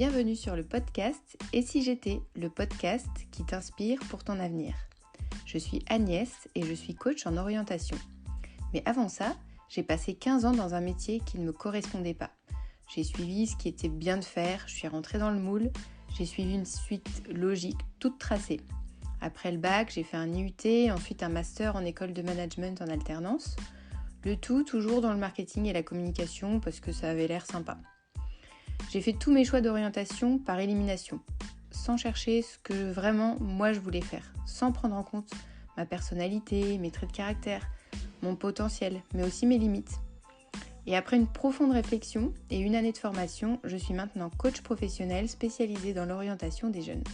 bienvenue sur le podcast Et si j'étais, le podcast qui t'inspire pour ton avenir. Je suis Agnès et je suis coach en orientation. Mais avant ça, j'ai passé 15 ans dans un métier qui ne me correspondait pas. J'ai suivi ce qui était bien de faire, je suis rentrée dans le moule, j'ai suivi une suite logique toute tracée. Après le bac, j'ai fait un IUT, ensuite un master en école de management en alternance. Le tout toujours dans le marketing et la communication parce que ça avait l'air sympa. J'ai fait tous mes choix d'orientation par élimination, sans chercher ce que vraiment moi je voulais faire, sans prendre en compte ma personnalité, mes traits de caractère, mon potentiel, mais aussi mes limites. Et après une profonde réflexion et une année de formation, je suis maintenant coach professionnel spécialisé dans l'orientation des jeunes.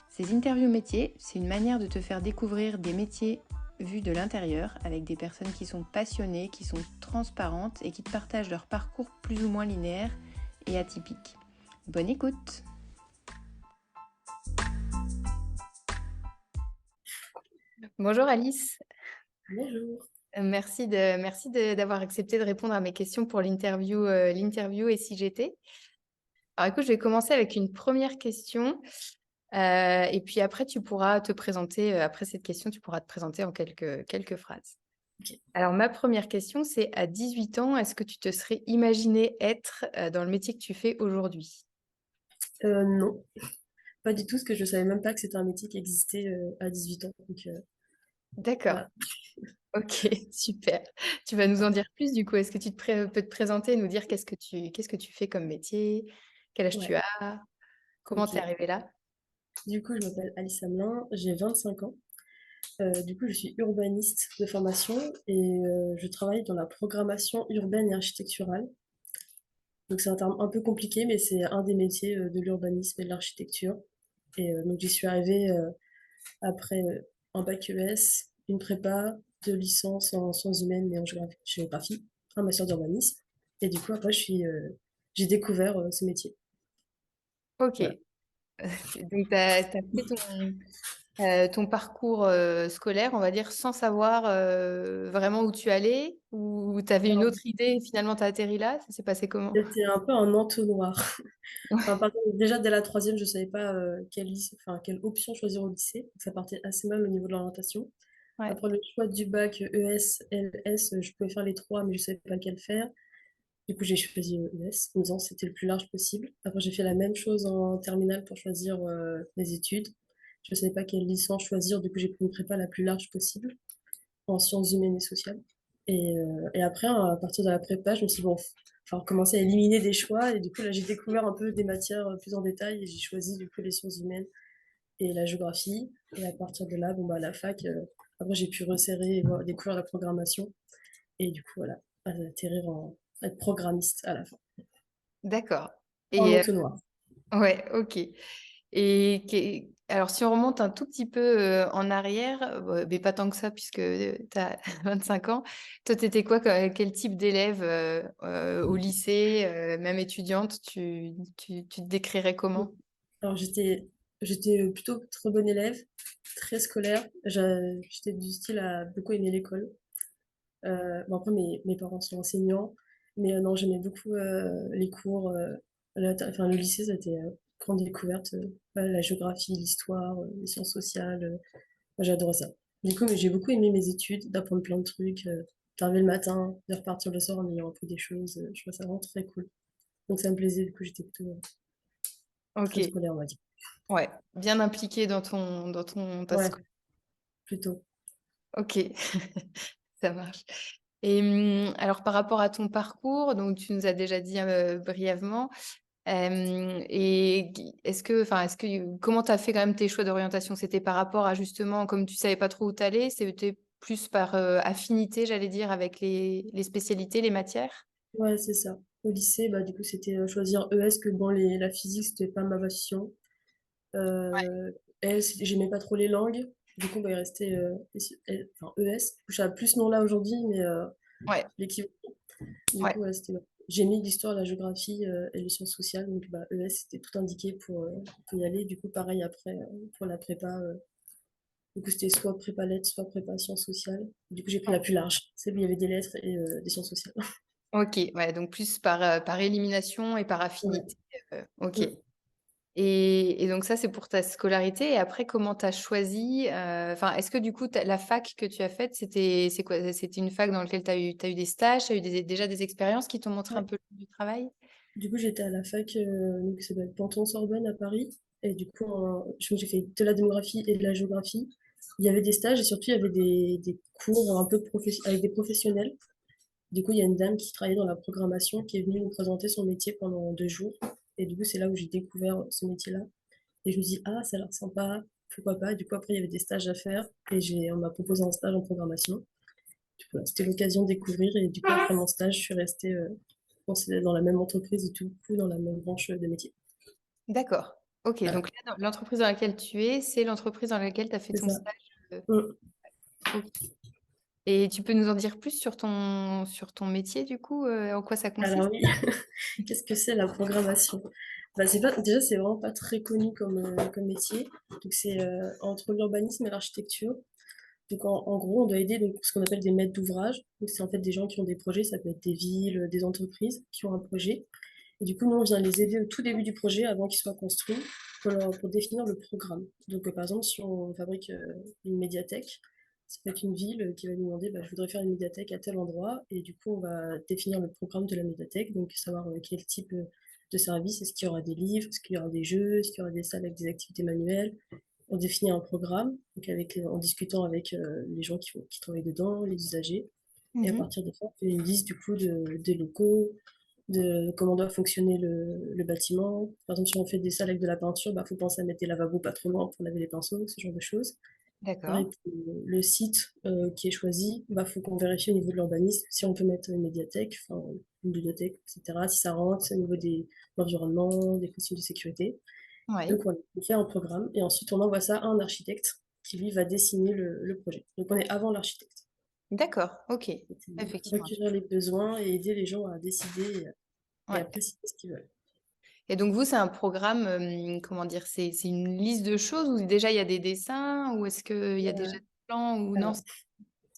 Ces interviews métiers, c'est une manière de te faire découvrir des métiers vus de l'intérieur avec des personnes qui sont passionnées, qui sont transparentes et qui te partagent leur parcours plus ou moins linéaire et atypique. Bonne écoute! Bonjour Alice, Bonjour. merci d'avoir accepté de répondre à mes questions pour l'interview Et si j'étais. Alors écoute, je vais commencer avec une première question et puis après tu pourras te présenter, après cette question, tu pourras te présenter en quelques phrases. Ok. Alors ma première question, c'est à 18 ans, est-ce que tu te serais imaginé être dans le métier que tu fais aujourd'hui? Non, pas du tout, parce que je savais même pas que c'était un métier qui existait à 18 ans. Donc, D'accord. voilà. Ok, super. Tu vas nous en dire plus du coup. Est-ce que tu peux te présenter et nous dire qu'est-ce que tu fais comme métier? Quel âge tu Ouais, as? Comment ok. t'es arrivée là? Du coup, je m'appelle Alice Hamelin, j'ai 25 ans. Du coup, je suis urbaniste de formation et je travaille dans la programmation urbaine et architecturale. Donc, c'est un terme un peu compliqué, mais c'est un des métiers de l'urbanisme et de l'architecture. Et donc, j'y suis arrivée après un bac ES, une prépa, deux licences en sciences humaines et en géographie, un master d'urbanisme. Et du coup, après, j'ai découvert ce métier. Ok. Voilà. Donc, tu as fait ton parcours scolaire, on va dire, sans savoir vraiment où tu allais ou tu avais une Alors, autre idée et finalement tu as atterri là? Ça s'est passé comment? c'était un peu un entonnoir. Enfin, déjà, dès la troisième, je ne savais pas quelle option choisir au lycée. Donc, ça partait assez mal au niveau de l'orientation. Ouais. Après le choix du bac ES, LS, je pouvais faire les trois, mais je ne savais pas lequel faire. Du coup, j'ai choisi ES, en me disant que c'était le plus large possible. Après, j'ai fait la même chose en terminale pour choisir mes études. Je ne savais pas quelle licence choisir, du coup, j'ai pris une prépa la plus large possible, en sciences humaines et sociales. Et après, à partir de la prépa, je me suis dit, bon, enfin, commencer à éliminer des choix. Et du coup, là, j'ai découvert un peu des matières plus en détail et j'ai choisi, du coup, les sciences humaines et la géographie. Et à partir de là, bon, bah, à la fac, après, j'ai pu resserrer et découvrir la programmation. Et du coup, voilà, atterrir être programmiste à la fin. D'accord. En Et entonnoir. ouais, ok. Alors, si on remonte un tout petit peu en arrière, mais pas tant que ça, puisque tu as 25 ans, toi, tu étais quoi, quel type d'élève au lycée, même étudiante, tu te décrirais comment? Alors, j'étais plutôt très bonne élève, très scolaire. J'étais du style à beaucoup aimer l'école. Bon, après, mes parents sont enseignants, mais non, j'aimais beaucoup les cours. Enfin, le lycée, ça a été grande découverte. La géographie, l'histoire, les sciences sociales. Moi, j'adorais ça. Du coup, mais j'ai beaucoup aimé mes études, d'apprendre plein de trucs, d'arriver le matin, de repartir le soir en ayant appris des choses. Je trouvais ça vraiment très cool. Donc, ça me plaisait. Du coup, j'étais plutôt Ok, très scolaire, on va dire. ouais, bien impliqué ta Ouais, plutôt. Ok, ça marche. Et alors, par rapport à ton parcours, donc tu nous as déjà dit brièvement, et comment tu as fait quand même tes choix d'orientation? C'était par rapport à justement, comme tu savais pas trop où t'allais, c'était plus par affinité, j'allais dire, avec les spécialités, les matières? Ouais, c'est ça. Au lycée, bah, du coup, c'était choisir ES, que bon, la physique, c'était pas ma passion. Euh, j'aimais pas trop les langues. Du coup, bah, il restait enfin, ES. Du coup, je sais plus ce nom-là aujourd'hui, mais Ouais, l'équivalent. Du ouais. coup, ouais, j'ai mis l'histoire, la géographie et les sciences sociales. Donc, bah, ES, c'était tout indiqué pour y aller. Du coup, pareil, après, pour la prépa, du coup, c'était soit prépa lettres, soit prépa sciences sociales. Du coup, j'ai pris la plus large. Celle où il y avait des lettres et des sciences sociales. Ok, ouais, donc plus par élimination et par Ouais, affinité. OK. Mm. Et donc ça, c'est pour ta scolarité. Et après, comment tu as choisi, enfin, est-ce que du coup, la fac que tu as faite, c'est quoi? C'était une fac dans laquelle tu as eu des stages, tu as eu déjà des expériences qui t'ont montré un Ouais. peu du travail? Du coup, j'étais à la fac donc, qui s'appelle Panthon-Sorbonne à Paris. Et du coup, j'ai fait de la démographie et de la géographie. Il y avait des stages et surtout, il y avait des cours un peu avec des professionnels. Du coup, il y a une dame qui travaillait dans la programmation qui est venue nous présenter son métier pendant 2 jours. Et du coup, c'est là où j'ai découvert ce métier-là. Et je me dis, ah, ça a l'air sympa, pourquoi pas. Du coup, après, il y avait des stages à faire et on m'a proposé un stage en programmation. Du coup, voilà, c'était l'occasion de découvrir. Et du coup, après mon stage, je suis restée dans la même entreprise et tout coup dans la même branche de métier. D'accord. OK, Voilà, donc là, l'entreprise dans laquelle tu es, c'est l'entreprise dans laquelle tu as fait c'est ton ça. stage? Mm. OK. Et tu peux nous en dire plus sur ton métier du coup, en quoi ça Alors consiste? oui, qu'est-ce que c'est la programmation? Bah, déjà, c'est vraiment pas très connu comme métier. Donc, c'est entre l'urbanisme et l'architecture. Donc, en gros, on doit aider donc, ce qu'on appelle des maîtres d'ouvrage. Donc, c'est en fait des gens qui ont des projets, ça peut être des villes, des entreprises qui ont un projet. Et du coup, nous, on vient les aider au tout début du projet, avant qu'il soit construit, pour définir le programme. Donc, par exemple, si on fabrique une médiathèque, ça peut être une ville qui va nous demander, bah, je voudrais faire une médiathèque à tel endroit, et du coup, on va définir le programme de la médiathèque, donc savoir quel type de service, est-ce qu'il y aura des livres, est-ce qu'il y aura des jeux, est-ce qu'il y aura des salles avec des activités manuelles. On définit un programme, donc en discutant avec les gens qui travaillent dedans, les usagers, et à Mmh. partir de ça, on fait une liste du coup des locaux, de comment doit fonctionner le bâtiment. Par exemple, si on fait des salles avec de la peinture, il faut penser à mettre des lavabos pas trop loin pour laver les pinceaux, ce genre de choses. Pareil D'accord. pour le site qui est choisi, faut qu'on vérifie au niveau de l'urbanisme si on peut mettre une médiathèque, enfin une bibliothèque, etc. Si ça rentre au niveau de l'environnement, des consignes de sécurité. Ouais. Donc voilà, on fait un programme et ensuite on envoie ça à un architecte qui lui va dessiner le projet. Donc on est avant l'architecte. D'accord, OK. Donc, c'est Effectivement. recueillir les besoins et aider les gens à décider et Ouais. à préciser ce qu'ils veulent. Et donc vous, c'est un programme, comment dire? C'est une liste de choses où déjà il y a des dessins? Ou est-ce qu'il y a déjà Euh, des plans? Ou non?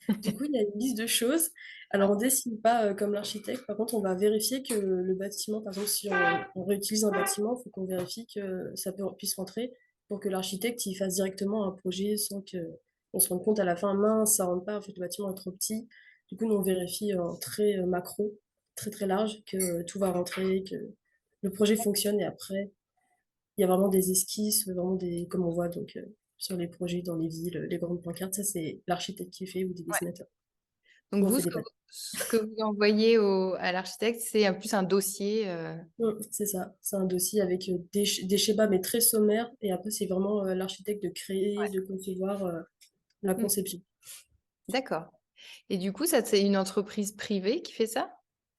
alors, du coup, il y a une liste de choses. Alors, Ouais. on dessine pas comme l'architecte. Par contre, on va vérifier que le bâtiment, par exemple, si on réutilise un bâtiment, il faut qu'on vérifie que puisse rentrer pour que l'architecte il fasse directement un projet sans que on se rende compte à la fin, mince, ça rentre pas, en fait, le bâtiment est trop petit. Du coup, nous, on vérifie en très macro, très très large, que tout va rentrer, que le projet fonctionne et après, il y a vraiment des esquisses, vraiment comme on voit donc, sur les projets dans les villes, les grandes pancartes, ça c'est l'architecte qui fait ou des Ouais. dessinateurs. Donc Nous, on vous, fait ce des que vous papiers. ce que vous envoyez à l'architecte, c'est plus un dossier, C'est ça, c'est un dossier avec des schémas mais très sommaires et après c'est vraiment l'architecte de créer, de concevoir la Mmh. conception. D'accord. Et du coup, ça, c'est une entreprise privée qui fait ça?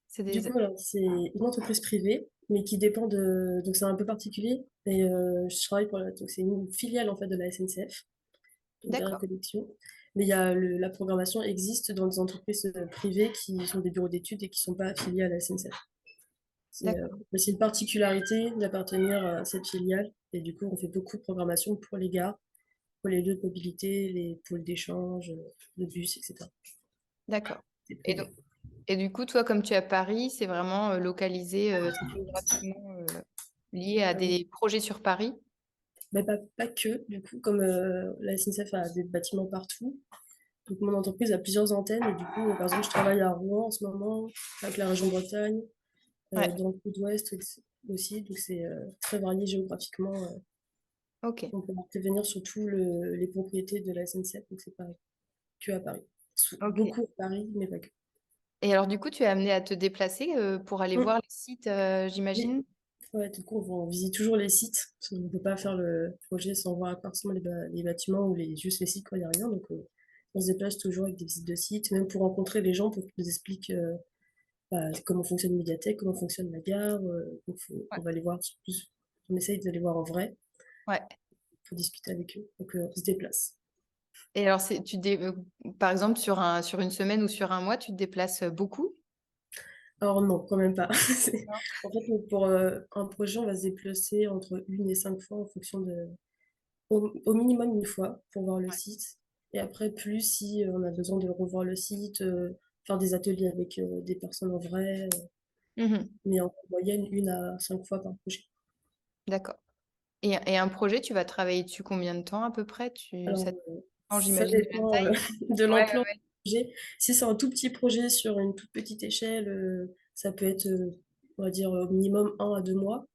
C'est Du des... coup, alors, c'est une entreprise privée mais qui dépend de... Donc c'est un peu particulier et je travaille donc c'est une filiale en fait de la SNCF. Donc derrière D'accord. connexion. Mais il y a la programmation existe dans des entreprises privées qui sont des bureaux d'études et qui ne sont pas affiliés à la SNCF. D'accord. Mais c'est une particularité d'appartenir à cette filiale. Et du coup, on fait beaucoup de programmation pour les gares, pour les lieux de mobilité, les pôles d'échange, de bus, etc. D'accord. C'est Et donc privé. et du coup, toi, comme tu es à Paris, c'est vraiment, localisé, géographiquement, lié à Ah oui. des projets sur Paris? Mais pas que, du coup, comme la SNCF a des bâtiments partout. Donc mon entreprise a plusieurs antennes et du coup, par exemple, je travaille à Rouen en ce moment, avec la région Bretagne, Ouais. dans le sud-ouest aussi, donc c'est très varié géographiquement. OK. On peut intervenir sur tous les propriétés de la SNCF, donc c'est pas que à Paris. OK. Beaucoup à Paris, mais pas que. Et alors du coup, tu es amené à te déplacer, pour aller Mm. voir les sites, Oui, j'imagine? ouais, du coup, on visite toujours les sites, parce qu'on ne peut pas faire le projet sans voir forcément les bâtiments ou juste les sites quand il n'y a rien. Donc, on se déplace toujours avec des visites de sites, même pour rencontrer les gens, pour qu'ils nous expliquent comment fonctionne une médiathèque, comment fonctionne la gare. Donc, Ouais. on va les voir plus. On essaye de les voir en vrai Ouais. pour discuter avec eux. Donc, on se déplace. Et alors par exemple, sur une semaine ou sur un mois, tu te déplaces, beaucoup? Alors non, quand même pas. Non? En fait, pour un projet, on va se déplacer entre 1 et 5 fois en fonction de... Au minimum 1 fois pour voir le Ouais. site. Et après, plus si on a besoin de revoir le site, faire des ateliers avec des personnes en vrai. Mmh. Mais en moyenne, 1 à 5 fois par projet. D'accord. Et un projet, tu vas travailler dessus combien de temps à peu près? Alors, Ça dépend, ça j'imagine, de la dépend, taille? de Ouais, l'ampleur ouais, du projet. Si c'est un tout petit projet sur une toute petite échelle, ça peut être, on va dire, au minimum 1 à 2 mois.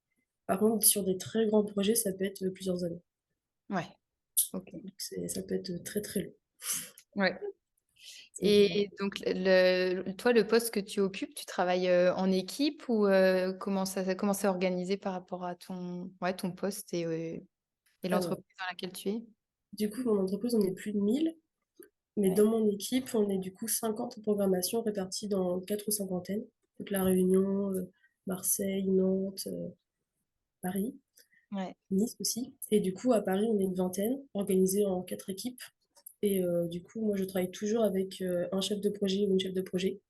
Par contre, sur des très grands projets, ça peut être, plusieurs années. ouais. Ouais, OK. Donc ça peut être très, très long. Ouais. Ça dépend. Et donc toi, le poste que tu occupes, tu travailles, en équipe ou comment c'est organisé par rapport à ton poste et Alors, l'entreprise dans laquelle tu es? du coup, mon entreprise, on est plus de 1000, mais Ouais, dans mon équipe, on est du coup 50 en programmation répartis dans 4 ou 5 antennes. Donc La Réunion, Marseille, Nantes, Paris, ouais, Nice aussi. Et du coup, à Paris, on est une vingtaine, organisée en 4 équipes. Et du coup, moi, je travaille toujours avec un chef de projet ou une chef de projet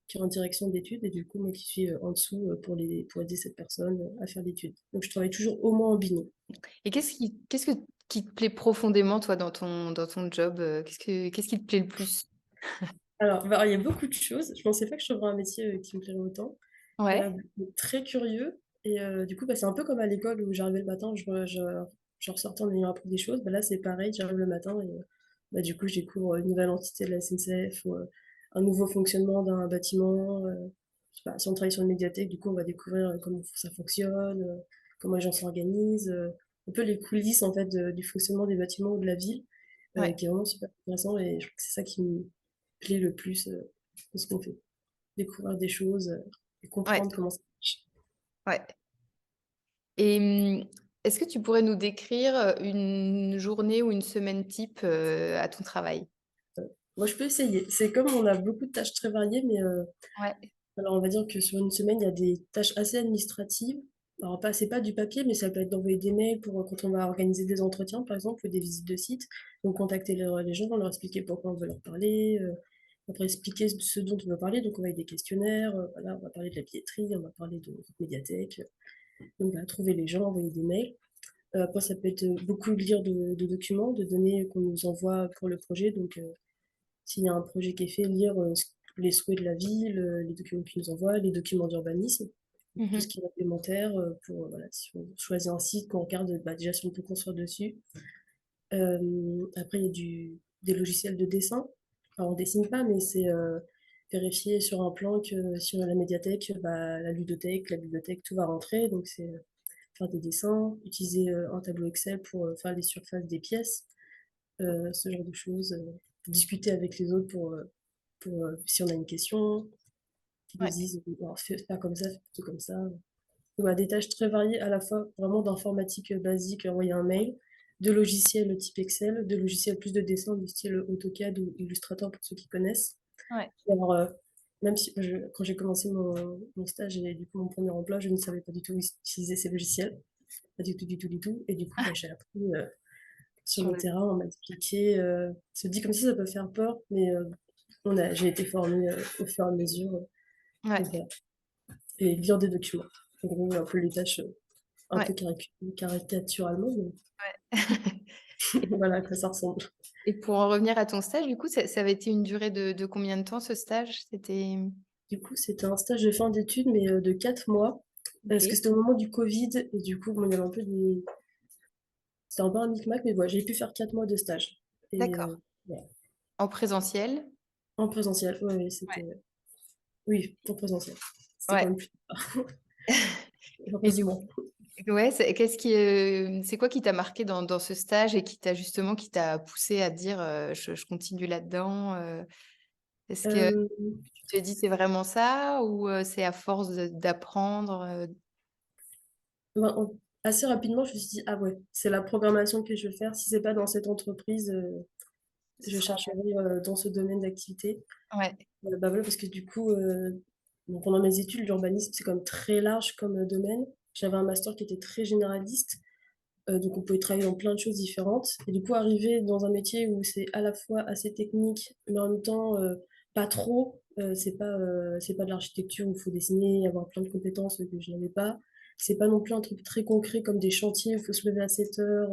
qui est en direction d'études. Et du coup, moi qui suis en dessous pour aider cette personne à faire l'étude. Donc, je travaille toujours au moins en binôme. et qu'est-ce qui te plaît profondément, toi, dans ton job? Qu'est-ce qui te plaît le plus? Alors, bah, il y a beaucoup de choses. Je pensais pas que je trouverais un métier qui me plairait autant. Ouais, Très curieux. Et du coup, bah, c'est un peu comme à l'école où j'arrivais le matin, je ressortais en ayant appris des choses. Bah, là, c'est pareil, j'arrive le matin et bah, du coup, je découvre une nouvelle entité de la SNCF ou un nouveau fonctionnement d'un bâtiment. Je sais pas, si on travaille sur une médiathèque, du coup, on va découvrir comment ça fonctionne, comment les gens s'organisent, un peu les coulisses en fait du fonctionnement des bâtiments ou de la ville, ouais, qui est vraiment super intéressant et je crois que c'est ça qui me plaît le plus dans ce qu'on fait. Découvrir des choses et ouais, comprendre comment ça marche. ouais. Et est-ce que tu pourrais nous décrire, une journée ou une semaine type, à ton travail? Moi, je peux essayer. C'est comme on a beaucoup de tâches très variées, mais Ouais. alors on va dire que sur une semaine, il y a des tâches assez administratives. Alors, pas, c'est pas du papier, mais ça peut être d'envoyer des mails pour quand on va organiser des entretiens, par exemple, ou des visites de site. Donc, contacter les gens, leur expliquer pourquoi on veut leur parler, après expliquer ce dont on veut parler. Donc, on va avoir des questionnaires, voilà, on va parler de la billetterie, on va parler de votre médiathèque. Donc, voilà, trouver les gens, envoyer des mails. Après, ça peut être beaucoup lire de documents, de données qu'on nous envoie pour le projet. Donc, s'il y a un projet qui est fait, lire les souhaits de la ville, les documents qu'ils nous envoient, les documents d'urbanisme, tout ce Mmh. qui est réglementaire, pour voilà, si on choisit un site, qu'on regarde bah, déjà si on peut construire dessus. Après, il y a des logiciels de dessin. Alors, on dessine pas, mais c'est vérifier sur un plan que sur la médiathèque, bah, la ludothèque, la bibliothèque, tout va rentrer. Donc, c'est faire des dessins, utiliser un tableau Excel pour faire les surfaces des pièces, ce genre de choses. Discuter avec les autres pour si on a une question, qu'ils nous Ouais, disent alors, fais pas comme ça, fais plutôt comme ça. On a des tâches très variées, à la fois vraiment d'informatique basique, envoyer un mail, de logiciels type Excel, de logiciels plus de dessin du style AutoCAD ou Illustrator pour ceux qui connaissent. ouais, Alors, même si quand j'ai commencé mon stage et du coup mon premier emploi, je ne savais pas du tout utiliser ces logiciels, pas du tout, du tout, du tout. Et du coup, bah, j'ai appris sur sur le le terrain, on m'a expliqué. Se dit comme ça peut faire peur, mais j'ai été formée au fur et à mesure. Donc, ouais, voilà. Et lire des documents. En gros, un peu les tâches un ouais, peu caricaturalement, mais ouais. voilà à quoi ça ressemble. Et pour en revenir à ton stage, du coup, ça avait été une durée de combien de temps ce stage? C'était Du coup, c'était un stage de fin d'études, mais de 4 mois, parce que OK, c'était au moment du Covid, et du coup, bon, il y avait un peu des... C'était un peu un micmac, mais voilà, j'ai pu faire 4 mois de stage. Et d'accord. voilà. En présentiel? En présentiel, ouais, ouais, Ouais, c'était... Oui, en présentiel. C'était quand ouais. même plus... Et du Heureusement. Ouais, c'est quoi qui t'a marqué dans ce stage et qui t'a poussé à te dire, «Je continue là-dedans», Est-ce que Euh, tu te dis: «C'est vraiment ça» ou, c'est à force d'apprendre, ben, assez rapidement, je me suis dit, ah ouais, c'est la programmation que je veux faire. Si c'est pas dans cette entreprise, ce je sera chercherai dans ce domaine d'activité. ouais, Bah voilà, parce que du coup, bon, pendant mes études, l'urbanisme, c'est quand même très large comme domaine. J'avais un master qui était très généraliste, donc on pouvait travailler dans plein de choses différentes. Et du coup, arriver dans un métier où c'est à la fois assez technique, mais en même temps pas trop, c'est pas de l'architecture où il faut dessiner, avoir plein de compétences que je n'avais pas. C'est pas non plus un truc très concret comme des chantiers où il faut se lever à 7 heures,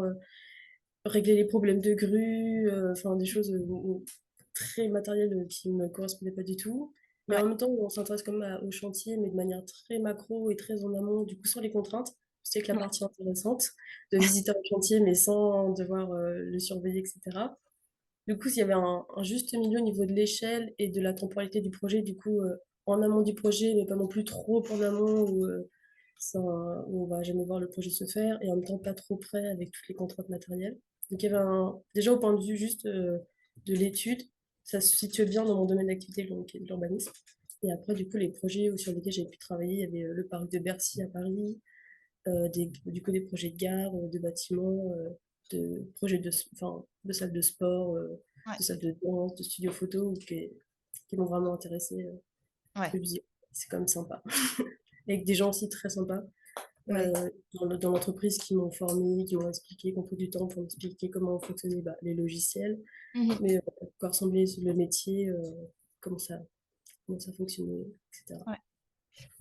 régler les problèmes de grue, enfin des choses très matérielles qui ne me correspondaient pas du tout. Mais ouais, en même temps, on s'intéresse quand même au chantier, mais de manière très macro et très en amont, du coup sans les contraintes. C'était que la Ouais. partie intéressante de visiter un chantier, mais sans devoir, le surveiller et cetera. Du coup, s'il y avait un juste milieu au niveau de l'échelle et de la temporalité du projet, du coup, en amont du projet, mais pas non plus trop en amont ça où on va jamais voir le projet se faire et en même temps pas trop près avec toutes les contraintes matérielles. Donc il y avait déjà au point de vue juste, de l'étude, ça se situait bien dans mon domaine d'activité donc qui est l'urbanisme et après du coup les projets sur lesquels j'avais pu travailler, il y avait, le parc de Bercy à Paris, des projets de gare, de bâtiments, de projets de salles de sport, Ouais. de salles de danse, de studios photo qui m'ont vraiment intéressée. Je Ouais. me dis, c'est quand même sympa. Avec des gens aussi très sympas Ouais. dans l'entreprise qui m'ont formé, qui m'ont expliqué, qui ont pris du temps pour m'expliquer comment fonctionnaient les logiciels, Mhm. mais à quoi ressemblait le métier, comment ça, comment ça fonctionnait, etc. Ouais.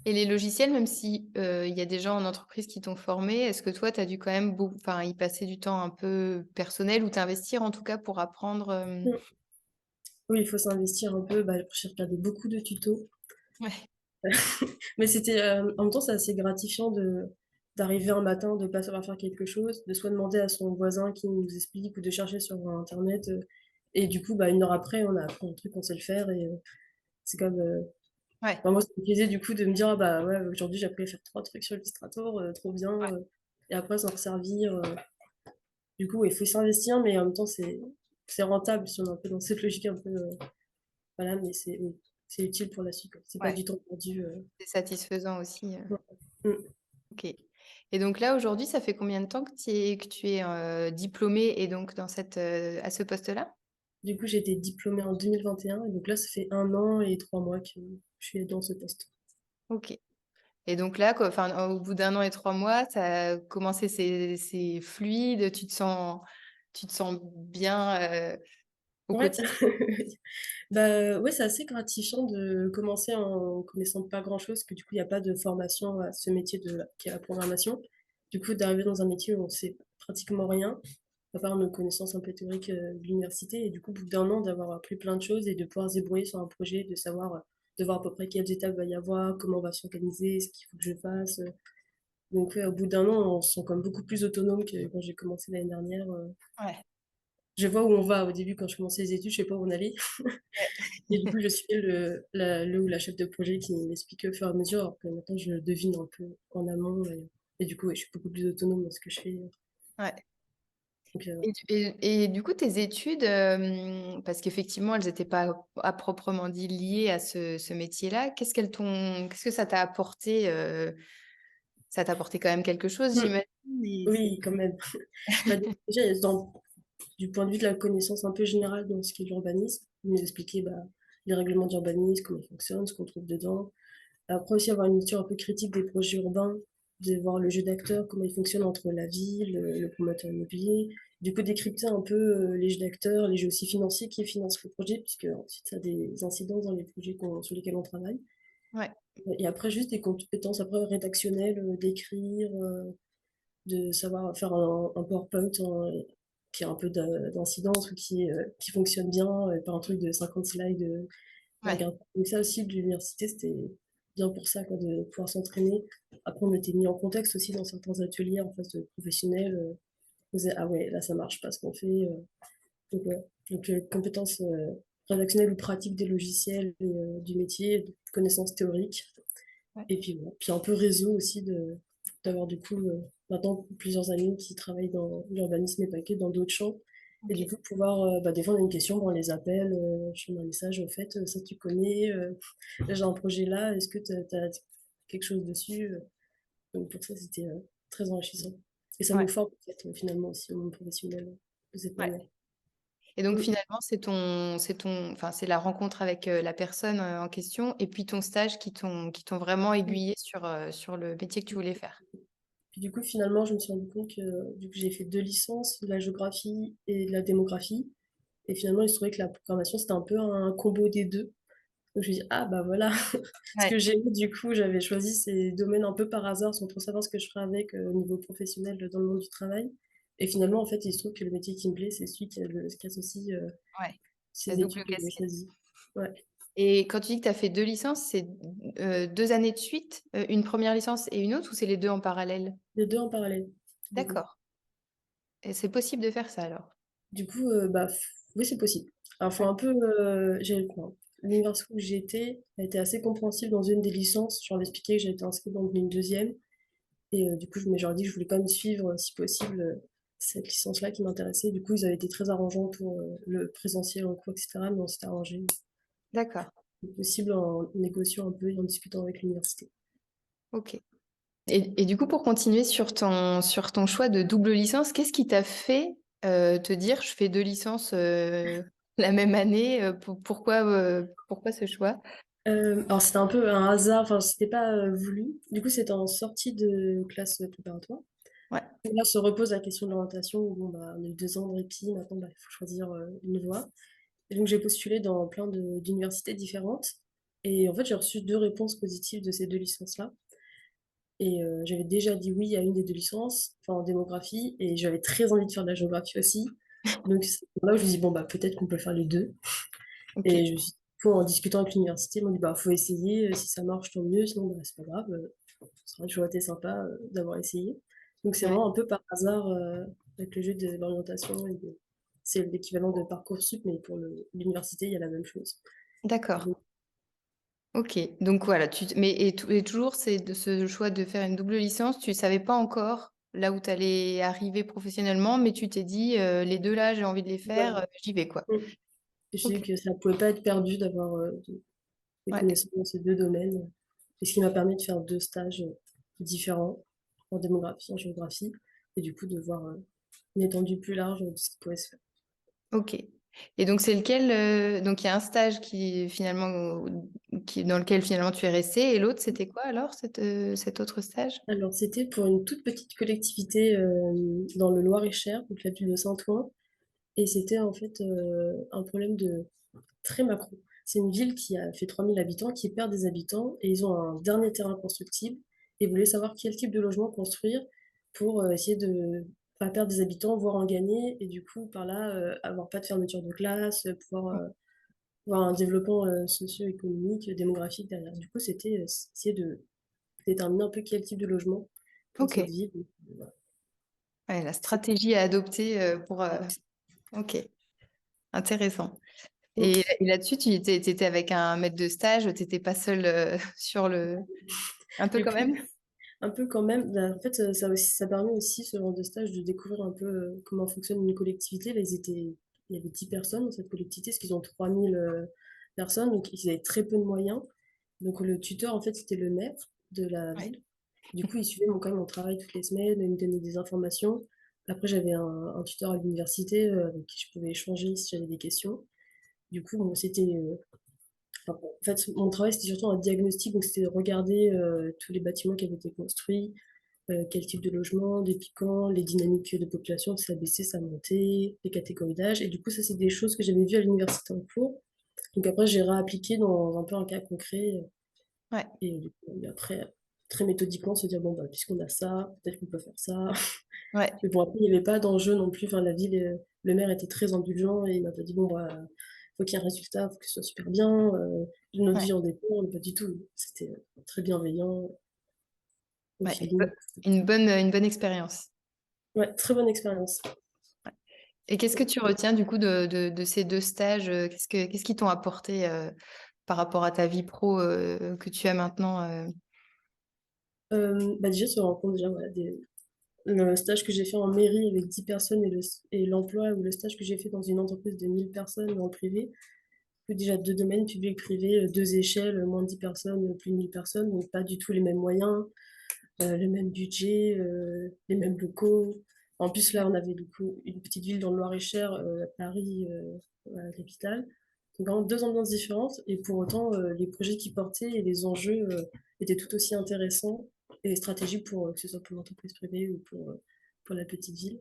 Et les logiciels, même si il y a des gens en entreprise qui t'ont formé, est-ce que toi, tu as dû quand même enfin, y passer du temps un peu personnel ou t'investir en tout cas pour apprendre Mm. Oui, il faut s'investir un peu. Bah, j'ai regardé beaucoup de tutos. Ouais. Mais c'était, en même temps, c'est assez gratifiant d'arriver un matin, de pas savoir faire quelque chose, de soit demander à son voisin qui nous explique ou de chercher sur Internet. Et du coup, bah, une heure après, on a appris un truc, on sait le faire. Et c'est comme. Ouais. Enfin, moi, ça me plaisait du coup de me dire, ah, bah ouais, aujourd'hui, j'ai appris à faire trois trucs sur Illustrator, trop bien. Ouais. Et après, s'en resservir. Du coup, il faut s'investir, mais en même temps, c'est rentable si on est un peu dans cette logique un peu. Voilà, mais oui, c'est utile pour la suite, quoi. C'est pas Ouais. du temps perdu. C'est satisfaisant aussi. Ouais. Mm. Ok. Et donc là, aujourd'hui, ça fait combien de temps que tu es diplômée et donc dans à ce poste-là? Du coup, j'ai été diplômée en 2021 et donc là, ça fait 1 an et 3 mois que je suis dans ce poste. Ok. Et donc là, quoi, enfin, au bout d'un an et 3 mois, ça a commencé, c'est fluide, tu te sens bien au Ouais, quotidien. bah ouais, c'est assez gratifiant de commencer en connaissant pas grand-chose, que du coup, il n'y a pas de formation à ce métier qui est la programmation. Du coup, d'arriver dans un métier où on sait pratiquement rien, à part nos connaissances un peu théoriques de l'université, et du coup, au bout d'1 an, d'avoir appris plein de choses et de pouvoir se débrouiller sur un projet, de savoir, de voir à peu près quelles étapes va y avoir, comment on va s'organiser, ce qu'il faut que je fasse. Donc, ouais, au bout d'1 an, on se sent comme beaucoup plus autonome que quand j'ai commencé l'année dernière. Ouais. Je vois où on va. Au début, quand je commençais les études, je sais pas où on allait. Et du coup, je suis le ou la chef de projet qui m'explique au fur et à mesure, alors que maintenant, je devine un peu en amont. Et du coup, ouais, je suis beaucoup plus autonome dans ce que je fais. Ouais. Donc, Et du coup, tes études, parce qu'effectivement, elles n'étaient pas à proprement dit liées à ce métier-là, qu'est-ce que ça t'a apporté ça t'a apporté quand même quelque chose, hmm, j'imagine. Mais oui, quand même. Bah, déjà, du point de vue de la connaissance un peu générale dans ce qui est l'urbanisme, nous expliquer bah, les règlements d'urbanisme, comment ils fonctionnent, ce qu'on trouve dedans. Après aussi avoir une lecture un peu critique des projets urbains, de voir le jeu d'acteurs, comment il fonctionne entre la ville, le promoteur immobilier. Du coup, décrypter un peu les jeux d'acteurs, les jeux aussi financiers qui financent le projet, puisque ensuite ça a des incidences dans les projets sur lesquels on travaille. ouais, Et après, juste des compétences après, rédactionnelles, d'écrire, de savoir faire un PowerPoint qui a un peu d'incidence ou qui fonctionne bien, pas un truc de 50 slides. ouais, Donc ça aussi, de l'université, c'était bien pour ça, quoi, de pouvoir s'entraîner. Après, on était mis en contexte aussi dans certains ateliers en face de professionnels. On disait, ah ouais, là, ça marche pas ce qu'on fait. Donc, ouais. Donc compétences rédactionnelles ou pratiques des logiciels et du métier, de connaissances théoriques. ouais. Et puis, bon, puis un peu réseau aussi, d'avoir du coup maintenant plusieurs amis qui travaillent dans l'urbanisme et pas que dans d'autres champs. Et du Ok. coup, pouvoir, bah, des fois, on a une question, bon, on les appelle, je mets un message, au fait, ça tu connais, là j'ai un projet là, est-ce que tu as quelque chose dessus Donc pour ça, c'était très enrichissant. Et ça Ouais, nous forme, en fait, finalement, aussi au monde professionnel, de cette ouais. manière. Et donc Mm. finalement, enfin, c'est la rencontre avec la personne en question et puis ton stage qui t'ont vraiment aiguillé sur le métier que tu voulais faire. Puis du coup, finalement, je me suis rendu compte que du coup, j'ai fait 2 licences, de la géographie et de la démographie. Et finalement, il se trouvait que la programmation, c'était un peu un combo des deux. Donc je me suis dit, ah bah voilà, ce Ouais, que j'ai eu, du coup, j'avais choisi ces domaines un peu par hasard, sans trop savoir ce que je ferais avec au niveau professionnel dans le monde du travail. Et finalement, en fait, il se trouve que le métier qui me plaît, c'est celui qui associe ouais. La ces double études que j'ai casquette. choisies. Ouais. Et quand tu dis que tu as fait 2 licences, c'est 2 années de suite, une première licence et une autre ou c'est les 2 en parallèle? Les deux en parallèle, du coup. D'accord et c'est possible de faire ça alors? Du coup, oui, c'est possible. Alors, faut Ouais. un peu, l'université où j'étais a été assez compréhensive dans une des licences. Je leur ai expliqué que j'avais été inscrite dans une deuxième et du coup, je leur ai dit que je voulais quand même suivre, si possible, cette licence-là qui m'intéressait. Du coup, ils avaient été très arrangeants pour, le présentiel en cours et cetera, mais on s'était arrangé, D'accord, si possible en négociant un peu et en discutant avec l'université. OK. Et du coup, pour continuer sur ton choix de double licence, qu'est-ce qui t'a fait te dire je fais 2 licences la même année pourquoi ce choix? Alors c'était un peu un hasard, enfin c'était pas voulu. Du coup, c'était en sortie de classe préparatoire. Ouais, Et là se repose la question de l'orientation, où bon, bah, on a eu 2 ans de répit, maintenant bah, il faut choisir une voie. Et donc j'ai postulé dans plein d'universités différentes. Et en fait, j'ai reçu 2 réponses positives de ces 2 licences-là. Et j'avais déjà dit oui à une des 2 licences, enfin en démographie, et j'avais très envie de faire de la géographie aussi. Donc c'est là où je me dis, bon, bah peut-être qu'on peut faire les deux. OK. Et je me suis dit, en discutant avec l'université, ils m'ont dit, bah faut essayer, si ça marche, tant mieux, sinon bah, c'est pas grave. Ça aurait toujours été sympa d'avoir essayé. Donc c'est Ouais, vraiment un peu par hasard avec le jeu de l'orientation. C'est l'équivalent de Parcoursup, mais pour l'université, il y a la même chose. d'accord. Donc, OK. Donc voilà, mais et toujours c'est de ce choix de faire une double licence, tu savais pas encore là où tu allais arriver professionnellement, mais tu t'es dit les 2 là, j'ai envie de les faire, voilà. j'y vais quoi. Mm. Et je sais OK. que ça pouvait pas être perdu d'avoir des Ouais, connaissances dans ces 2 domaines. Et ce qui m'a permis de faire 2 stages différents en démographie, en géographie, et du coup de voir une étendue plus large de ce qui pouvait se faire. OK. Et donc c'est lequel donc il y a un stage qui finalement dans lequel finalement tu es resté et l'autre c'était quoi alors cet autre stage? Alors, c'était pour une toute petite collectivité dans le Loir-et-Cher, donc la ville de Saint-Ouen. Et c'était en fait un problème de très macro. C'est une ville qui a fait 3 000 habitants, qui perd des habitants, et ils ont un dernier terrain constructible, et voulaient savoir quel type de logement construire pour essayer de pas perdre des habitants, voire en gagner, et du coup, par là, avoir pas de fermeture de classe, pouvoir avoir un développement socio-économique, démographique derrière. Du coup, c'était essayer de déterminer un peu quel type de logement pour cette OK. ville. Voilà. Ouais, la C'est- stratégie à adopter pour OK, intéressant. Mm. Et là-dessus, tu étais avec un maître de stage, tu n'étais pas seule sur le... Un peu Du quand coup, même? un peu quand même, bah, en fait, ça permet aussi, ce genre de stage, de découvrir un peu comment fonctionne une collectivité. Là, il y avait 10 personnes dans cette collectivité, parce qu'ils ont 3000 personnes, donc ils avaient très peu de moyens. Donc le tuteur, en fait, c'était le maire de la Ouais. ville. Du coup, il suivait quand même mon travail toutes les semaines, il me donnait des informations. Après, j'avais un tuteur à l'université avec qui je pouvais échanger si j'avais des questions. Du coup, bon, c'était enfin, en fait, mon travail, c'était surtout un diagnostic, donc c'était de regarder tous les bâtiments qui avaient été construits, quel type de logement, des piquants, les dynamiques de population, si ça baissait, ça montait, les catégories d'âge. Et du coup, ça, c'est des choses que j'avais vues à l'université en cours. Donc après, j'ai réappliqué dans un peu un cas concret. Ouais. Et du coup, et après, très méthodiquement, se dire, bon, bah, puisqu'on a ça, peut-être qu'on peut faire ça. Ouais. Mais bon, après, il n'y avait pas d'enjeu non plus. Enfin, la ville, le maire était très indulgent et il m'a pas dit, bon, bah, faut qu'il y ait un résultat, faut que ce soit super bien, notre Ouais. vie en dépend, pas du tout. C'était très bienveillant, au Ouais. feeling. Une bonne expérience. Ouais, très bonne expérience. Et qu'est-ce que tu retiens du coup de ces 2 stages? Qu'est-ce qui t'ont apporté par rapport à ta vie pro que tu as maintenant Bah, déjà, se rendre compte, déjà, voilà, le stage que j'ai fait en mairie avec 10 personnes et l'emploi ou le stage que j'ai fait dans une entreprise de 1000 personnes en privé, déjà 2 domaines, public-privé, 2 échelles, moins de 10 personnes, plus de 1000 personnes, donc pas du tout les mêmes moyens, le même budget, les mêmes locaux. En plus, là, on avait du coup une petite ville dans le Loir-et-Cher, Paris, la capitale. Donc vraiment 2 ambiances différentes, et pour autant, les projets qu'ils portaient et les enjeux étaient tout aussi intéressants et stratégiques pour que ce soit pour l'entreprise privée ou pour la petite ville.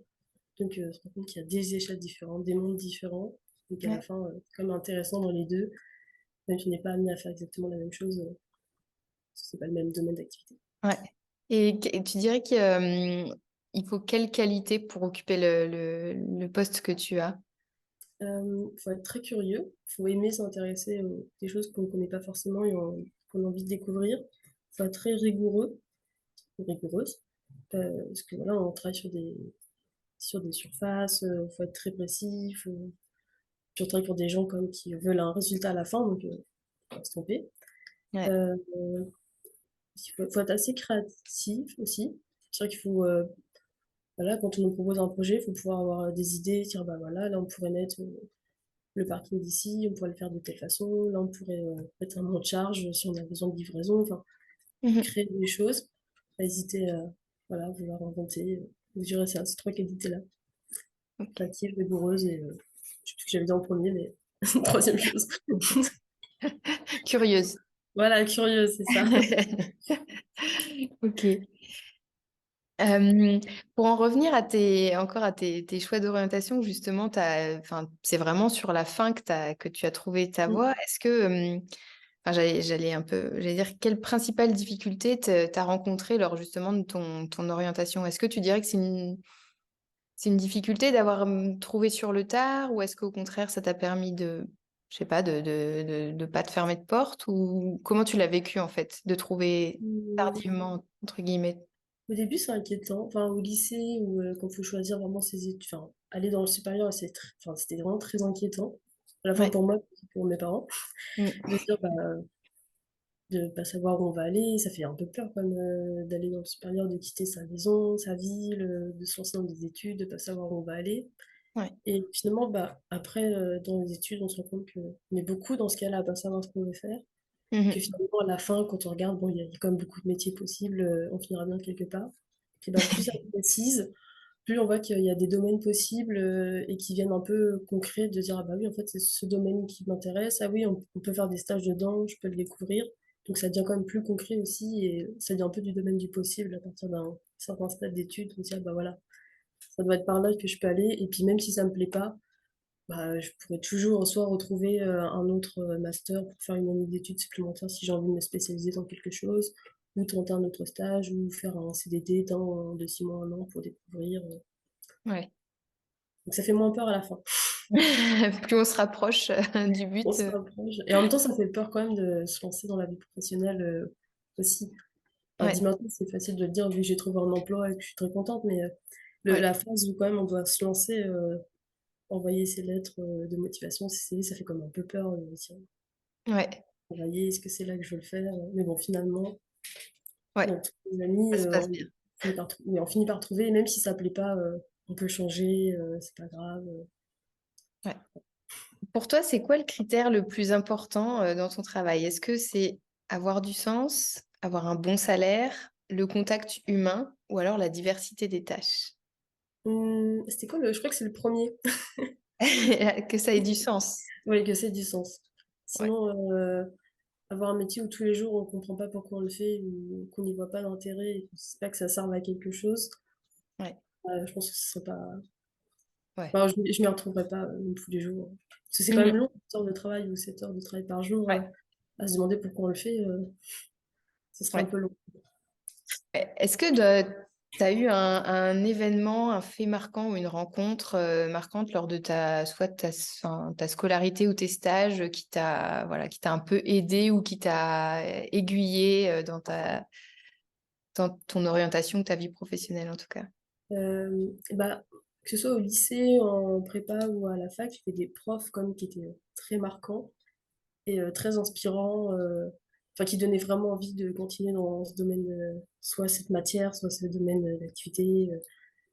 Donc, on se rend compte qu'il y a des échelles différentes, des mondes différents, et qu'à la Ouais. fin, c'est quand même intéressant dans les deux, même si on n'est pas amené à faire exactement la même chose, parce que c'est pas le même domaine d'activité. Ouais. Et tu dirais qu'il il faut quelle qualité pour occuper le poste que tu as? Faut être très curieux, faut aimer s'intéresser aux des choses qu'on ne connaît pas forcément et qu'on a envie de découvrir. Faut être très rigoureux ou rigoureuse, parce que voilà, on travaille sur des surfaces, faut être très précis, puis on travaille pour des gens quand même qui veulent un résultat à la fin, donc faut pas se tromper. Ouais. Heu, faut être assez créatif aussi. C'est vrai qu'il faut, voilà, quand on nous propose un projet, il faut pouvoir avoir des idées, dire: «Bah, voilà, là, on pourrait mettre, le parking d'ici, on pourrait le faire de telle façon, là, on pourrait, mettre un monte charge si on a besoin de livraison», enfin, Mhm. créer des choses, pas hésiter à, voilà, vouloir inventer, je dirais ça, ces 3 qualités-là. Ok. Créative, rigoureuse et je sais plus ce que j'avais dit en premier, mais 3e chose. Curieuse. Voilà, curieuse, c'est ça. Ok. Pour en revenir encore à tes choix d'orientation, justement, enfin, c'est vraiment sur la fin que tu as trouvé ta Mmh. voie. Est-ce que, enfin, j'allais dire, quelle principale difficulté t'as rencontrée lors justement de ton orientation? Est-ce que tu dirais que c'est une difficulté d'avoir trouvé sur le tard, ou est-ce qu'au contraire, ça t'a permis je sais pas, de pas te fermer de porte, ou comment tu l'as vécu en fait, de trouver Mmh, tardivement, entre guillemets? au début, c'est inquiétant. Enfin, au lycée ou quand il faut choisir vraiment ses études, enfin, aller dans le supérieur, c'était vraiment très inquiétant. À la fois Ouais. pour moi, et pour mes parents, de se dire, bah, de pas savoir où on va aller. Ça fait un peu peur quand même, d'aller dans le supérieur, de quitter sa maison, sa ville, de se lancer dans des études, de pas savoir où on va aller. Ouais. Et finalement, bah, après, dans les études, on se rend compte qu'on est beaucoup dans ce cas-là à pas savoir ce qu'on veut faire. Que Mhm. finalement, à la fin, quand on regarde, bon, il y a quand même beaucoup de métiers possibles, on finira bien quelque part. Et bah, plus ça se précise, plus on voit qu'il y a des domaines possibles, et qui viennent un peu concrets, de dire: «Ah bah oui, en fait, c'est ce domaine qui m'intéresse. Ah oui, on peut faire des stages dedans, je peux le découvrir». Donc ça devient quand même plus concret aussi et ça devient un peu du domaine du possible à partir d'un certain stade d'études. On se dit: «Ah bah voilà, ça doit être par là que je peux aller» et puis même si ça me plaît pas, bah, je pourrais toujours soit retrouver, un autre, master pour faire une année d'études supplémentaires si j'ai envie de me spécialiser dans quelque chose, ou tenter un autre stage, ou faire un CDD de 6 mois, 1 an pour découvrir, Ouais. donc ça fait moins peur à la fin. Plus on se rapproche du On but. se rapproche et en même temps, ça fait peur quand même de se lancer dans la vie professionnelle, aussi. Enfin, dit Ouais. maintenant, c'est facile de le dire vu que j'ai trouvé un emploi et que je suis très contente, mais Ouais. la phase où quand même on doit se lancer, envoyer ses lettres, de motivation, ses CV, ça fait quand même un peu peur, de se dire: Ouais. «Travailler, est-ce que c'est là que je veux le faire?» Mais bon, finalement, Ouais. bon, tous les amis, Ça se passe bien. on finit par trouver et même si ça plaît pas, on peut changer, c'est pas grave, Ouais. Pour toi, c'est quoi le critère le plus important dans ton travail? Est-ce que c'est avoir du sens, avoir un bon salaire, le contact humain, ou alors la diversité des tâches? C'était quoi le je crois que c'est le premier. Que ça ait du sens. Oui, que c'est du sens. Ouais. Sinon, avoir un métier où tous les jours on comprend pas pourquoi on le fait ou qu'on n'y voit pas d'intérêt et qu'on sait pas que ça serve à quelque chose, Ouais. je pense que ce serait pas, Ouais. enfin, je m'y retrouverais pas, tous les jours. Parce que c'est quand même Mhm. long, 8 heures de travail ou 7 heures de travail par jour, Ouais. à se demander pourquoi on le fait, ce serait un Ouais. peu long. Est-ce que tu as eu un événement, un fait marquant ou une rencontre marquante lors de soit ta scolarité ou tes stages qui t'a un peu aidé ou qui t'a aiguillé dans ton orientation ou ta vie professionnelle en tout cas? Bah, que ce soit au lycée, en prépa ou à la fac, j'avais des profs comme qui étaient, très marquants et très inspirants, enfin qui donnaient vraiment envie de continuer dans ce domaine, soit cette matière, soit ce domaine, d'activité,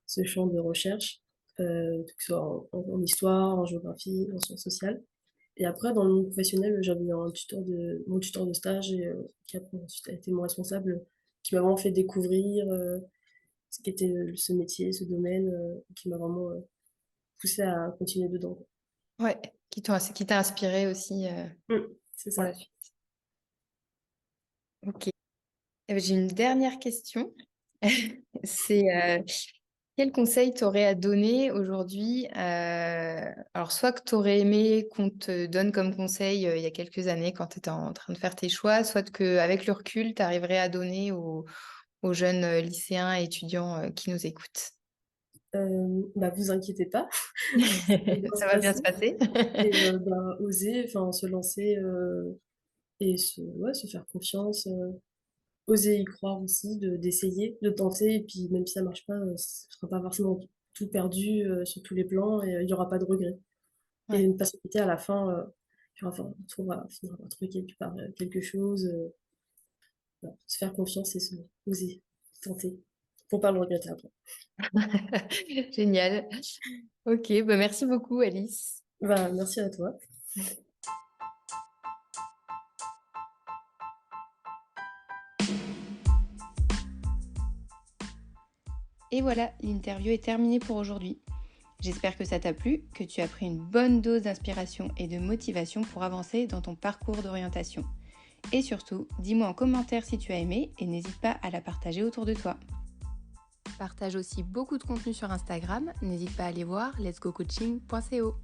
ce champ de recherche, que ce soit en histoire, en géographie, en sciences sociales et après dans le monde professionnel, j'avais mon tuteur de stage et qui après ensuite a été mon responsable, qui m'a vraiment fait découvrir, ce qu'était, ce métier, ce domaine, qui m'a vraiment, poussée à continuer dedans. Ouais, qui t'a inspiré aussi C'est pour ça. la suite. Ok. J'ai une dernière question. C'est quel conseil t'aurais à donner aujourd'hui? Alors, soit que t'aurais aimé qu'on te donne comme conseil il y a quelques années quand tu étais en train de faire tes choix, soit qu'avec le recul, tu arriverais à donner aux jeunes lycéens et étudiants qui nous écoutent. Bah, vous inquiétez pas, ça va bien se Ça va bien se passer passer. et bah, oser, enfin se lancer, et se faire confiance, oser y croire aussi, d'essayer, de tenter et puis même si ça marche pas, ce sera pas forcément tout perdu, sur tous les plans et il y aura pas de regrets et Ouais. ne pas s'inquiéter à la fin, tu vois, enfin, on va finir par trouver quelque chose, voilà, se faire confiance et oser, tenter, pour pas le regretter après. Génial. Ok, bah merci beaucoup Alice. Bah, merci à toi. Et voilà, l'interview est terminée pour aujourd'hui. J'espère que ça t'a plu, que tu as pris une bonne dose d'inspiration et de motivation pour avancer dans ton parcours d'orientation. Et surtout, dis-moi en commentaire si tu as aimé et n'hésite pas à la partager autour de toi. Partage aussi beaucoup de contenu sur Instagram, n'hésite pas à aller voir letsgocoaching.co.